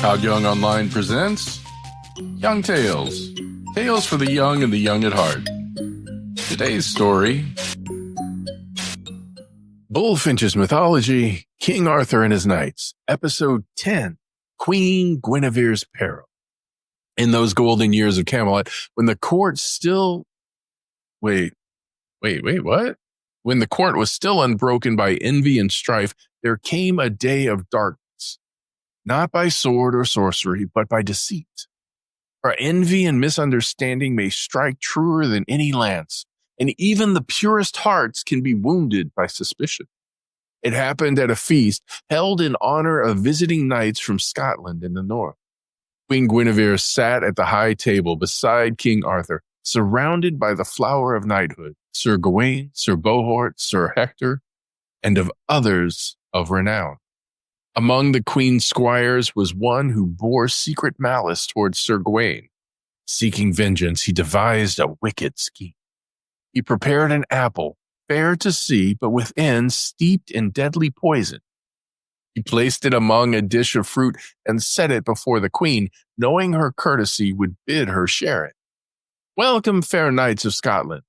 Todd Young Online presents Young Tales. Tales for the young and the young at heart. Today's story, Bulfinch's Mythology, King Arthur and His Knights, Episode 10, Queen Guinevere's Peril. In those golden years of Camelot, when the court still... Wait, what? When the court was still unbroken by envy and strife, there came a day of darkness. Not by sword or sorcery, but by deceit. For envy and misunderstanding may strike truer than any lance, and even the purest hearts can be wounded by suspicion. It happened at a feast held in honor of visiting knights from Scotland in the north. Queen Guinevere sat at the high table beside King Arthur, surrounded by the flower of knighthood, Sir Gawain, Sir Bohort, Sir Hector, and of others of renown. Among the queen's squires was one who bore secret malice towards Sir Gawain. Seeking vengeance, he devised a wicked scheme. He prepared an apple, fair to see, but within steeped in deadly poison. He placed it among a dish of fruit and set it before the queen, knowing her courtesy would bid her share it. "Welcome, fair knights of Scotland,"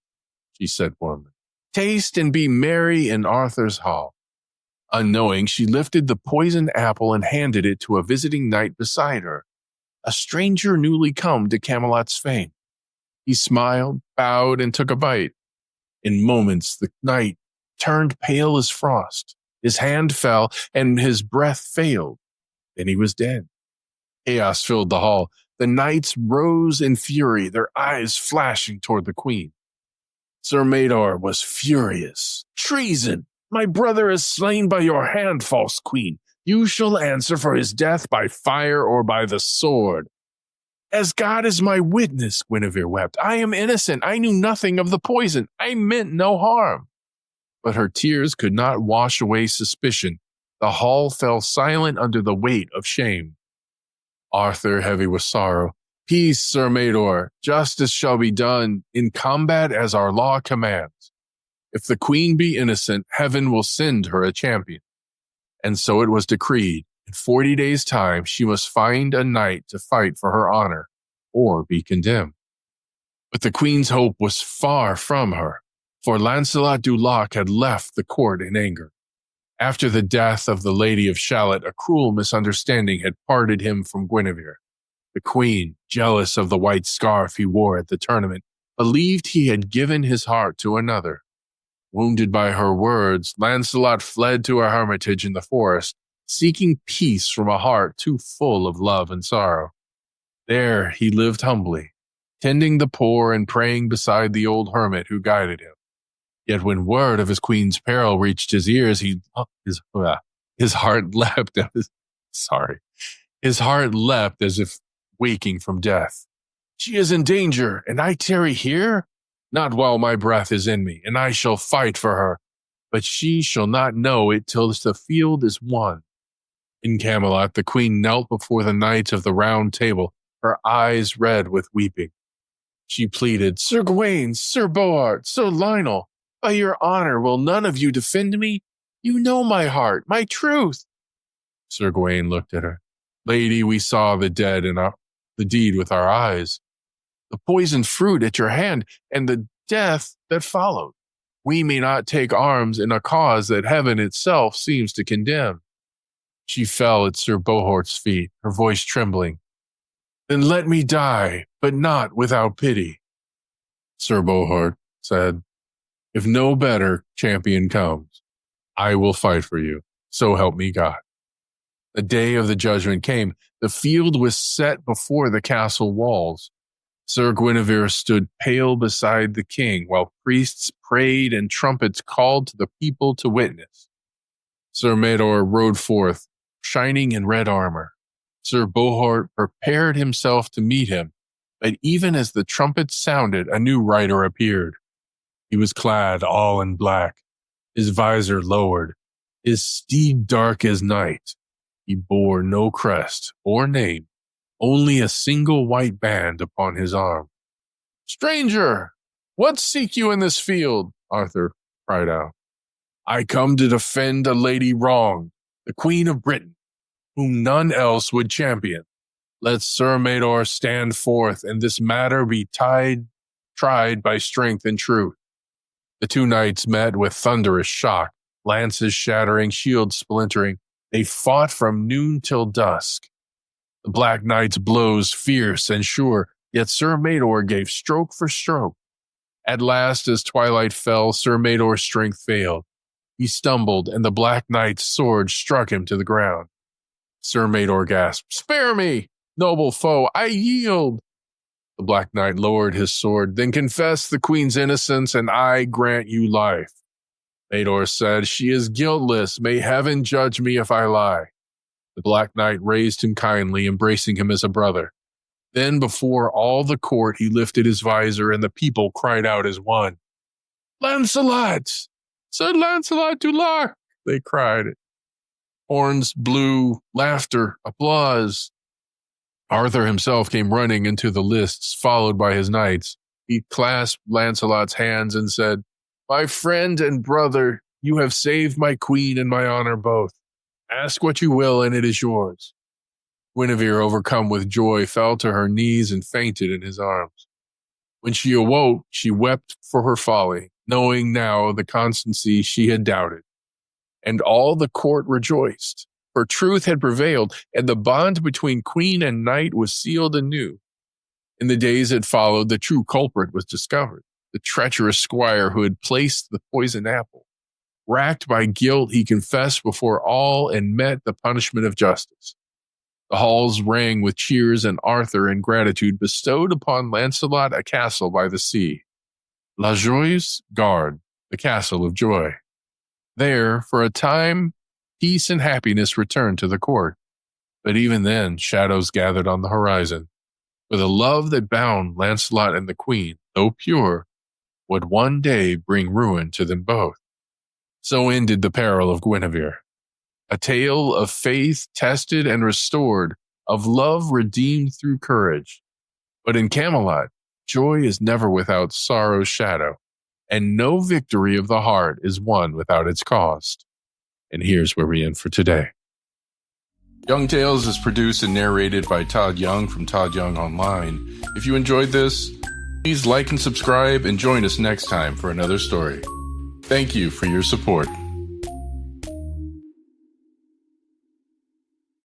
she said warmly. "Taste and be merry in Arthur's hall." Unknowing, she lifted the poisoned apple and handed it to a visiting knight beside her, a stranger newly come to Camelot's fame. He smiled, bowed, and took a bite. In moments, the knight turned pale as frost. His hand fell, and his breath failed. Then he was dead. Chaos filled the hall. The knights rose in fury, their eyes flashing toward the queen. Sir Mador was furious. "Treason! My brother is slain by your hand, false queen. You shall answer for his death by fire or by the sword." "As God is my witness," Guinevere wept, "I am innocent. I knew nothing of the poison. I meant no harm." But her tears could not wash away suspicion. The hall fell silent under the weight of shame. Arthur, heavy with sorrow, "Peace, Sir Mador. Justice shall be done in combat as our law commands. If the queen be innocent, heaven will send her a champion." And so it was decreed. In 40 days' time, she must find a knight to fight for her honor, or be condemned. But the queen's hope was far from her, for Lancelot du Lac had left the court in anger. After the death of the Lady of Shalott, a cruel misunderstanding had parted him from Guinevere. The queen, jealous of the white scarf he wore at the tournament, believed he had given his heart to another. Wounded by her words, Lancelot fled to a hermitage in the forest, seeking peace from a heart too full of love and sorrow. There he lived humbly, tending the poor and praying beside the old hermit who guided him. Yet when word of his queen's peril reached his ears, his heart leapt. His heart leapt as if waking from death. "She is in danger, and I tarry here? Not while my breath is in me, and I shall fight for her, but she shall not know it till the field is won." In Camelot, the queen knelt before the knights of the Round Table, her eyes red with weeping. She pleaded, "Sir Gawain, Sir Bohort, Sir Lionel, by your honor, will none of you defend me? You know my heart, my truth." Sir Gawain looked at her. "Lady, we saw the deed with our eyes. The poisoned fruit at your hand, and the death that followed. We may not take arms in a cause that heaven itself seems to condemn." She fell at Sir Bohort's feet, her voice trembling. "Then let me die, but not without pity." Sir Bohort said, "If no better champion comes, I will fight for you, so help me God." The day of the judgment came. The field was set before the castle walls. Sir Guinevere stood pale beside the king, while priests prayed and trumpets called to the people to witness. Sir Mador rode forth, shining in red armor. Sir Bohort prepared himself to meet him, but even as the trumpets sounded, a new rider appeared. He was clad all in black, his visor lowered, his steed dark as night. He bore no crest or name, only a single white band upon his arm. "Stranger, what seek you in this field?" Arthur cried out. "I come to defend a lady wronged, the Queen of Britain. whom none else would champion. Let Sir Mador stand forth, and this matter be tried by strength and truth. The two knights met with thunderous shock, lances shattering, shields splintering. They fought from noon till dusk. The Black Knight's blows fierce and sure, yet Sir Mador gave stroke for stroke. At last, as twilight fell, Sir Mador's strength failed. He stumbled, and the Black Knight's sword struck him to the ground. Sir Mador gasped, "Spare me, noble foe, I yield." The Black Knight lowered his sword, "Then confess the queen's innocence, and I grant you life." Mador said, "She is guiltless. May heaven judge me if I lie." The Black Knight raised him kindly, embracing him as a brother. Then before all the court he lifted his visor, and the people cried out as one. "Lancelot! Sir Lancelot du Lac!" they cried. Horns blew, laughter, applause. Arthur himself came running into the lists, followed by his knights. He clasped Lancelot's hands and said, "My friend and brother, you have saved my queen and my honor both. Ask what you will, and it is yours." Guinevere, overcome with joy, fell to her knees and fainted in his arms. When she awoke, she wept for her folly, knowing now the constancy she had doubted. And all the court rejoiced, for truth had prevailed, and the bond between queen and knight was sealed anew. In the days that followed, the true culprit was discovered, the treacherous squire who had placed the poisoned apple. Racked by guilt, he confessed before all and met the punishment of justice. The halls rang with cheers, and Arthur, in gratitude, bestowed upon Lancelot a castle by the sea. La Joyeuse Garde, the Castle of Joy. There, for a time, peace and happiness returned to the court. But even then, shadows gathered on the horizon. For the love that bound Lancelot and the queen, though pure, would one day bring ruin to them both. So ended the Peril of Guinevere. A tale of faith tested and restored, of love redeemed through courage. But in Camelot, joy is never without sorrow's shadow, and no victory of the heart is won without its cost. And here's where we end for today. Young Tales is produced and narrated by Todd Young from Todd Young Online. If you enjoyed this, please like and subscribe and join us next time for another story. Thank you for your support.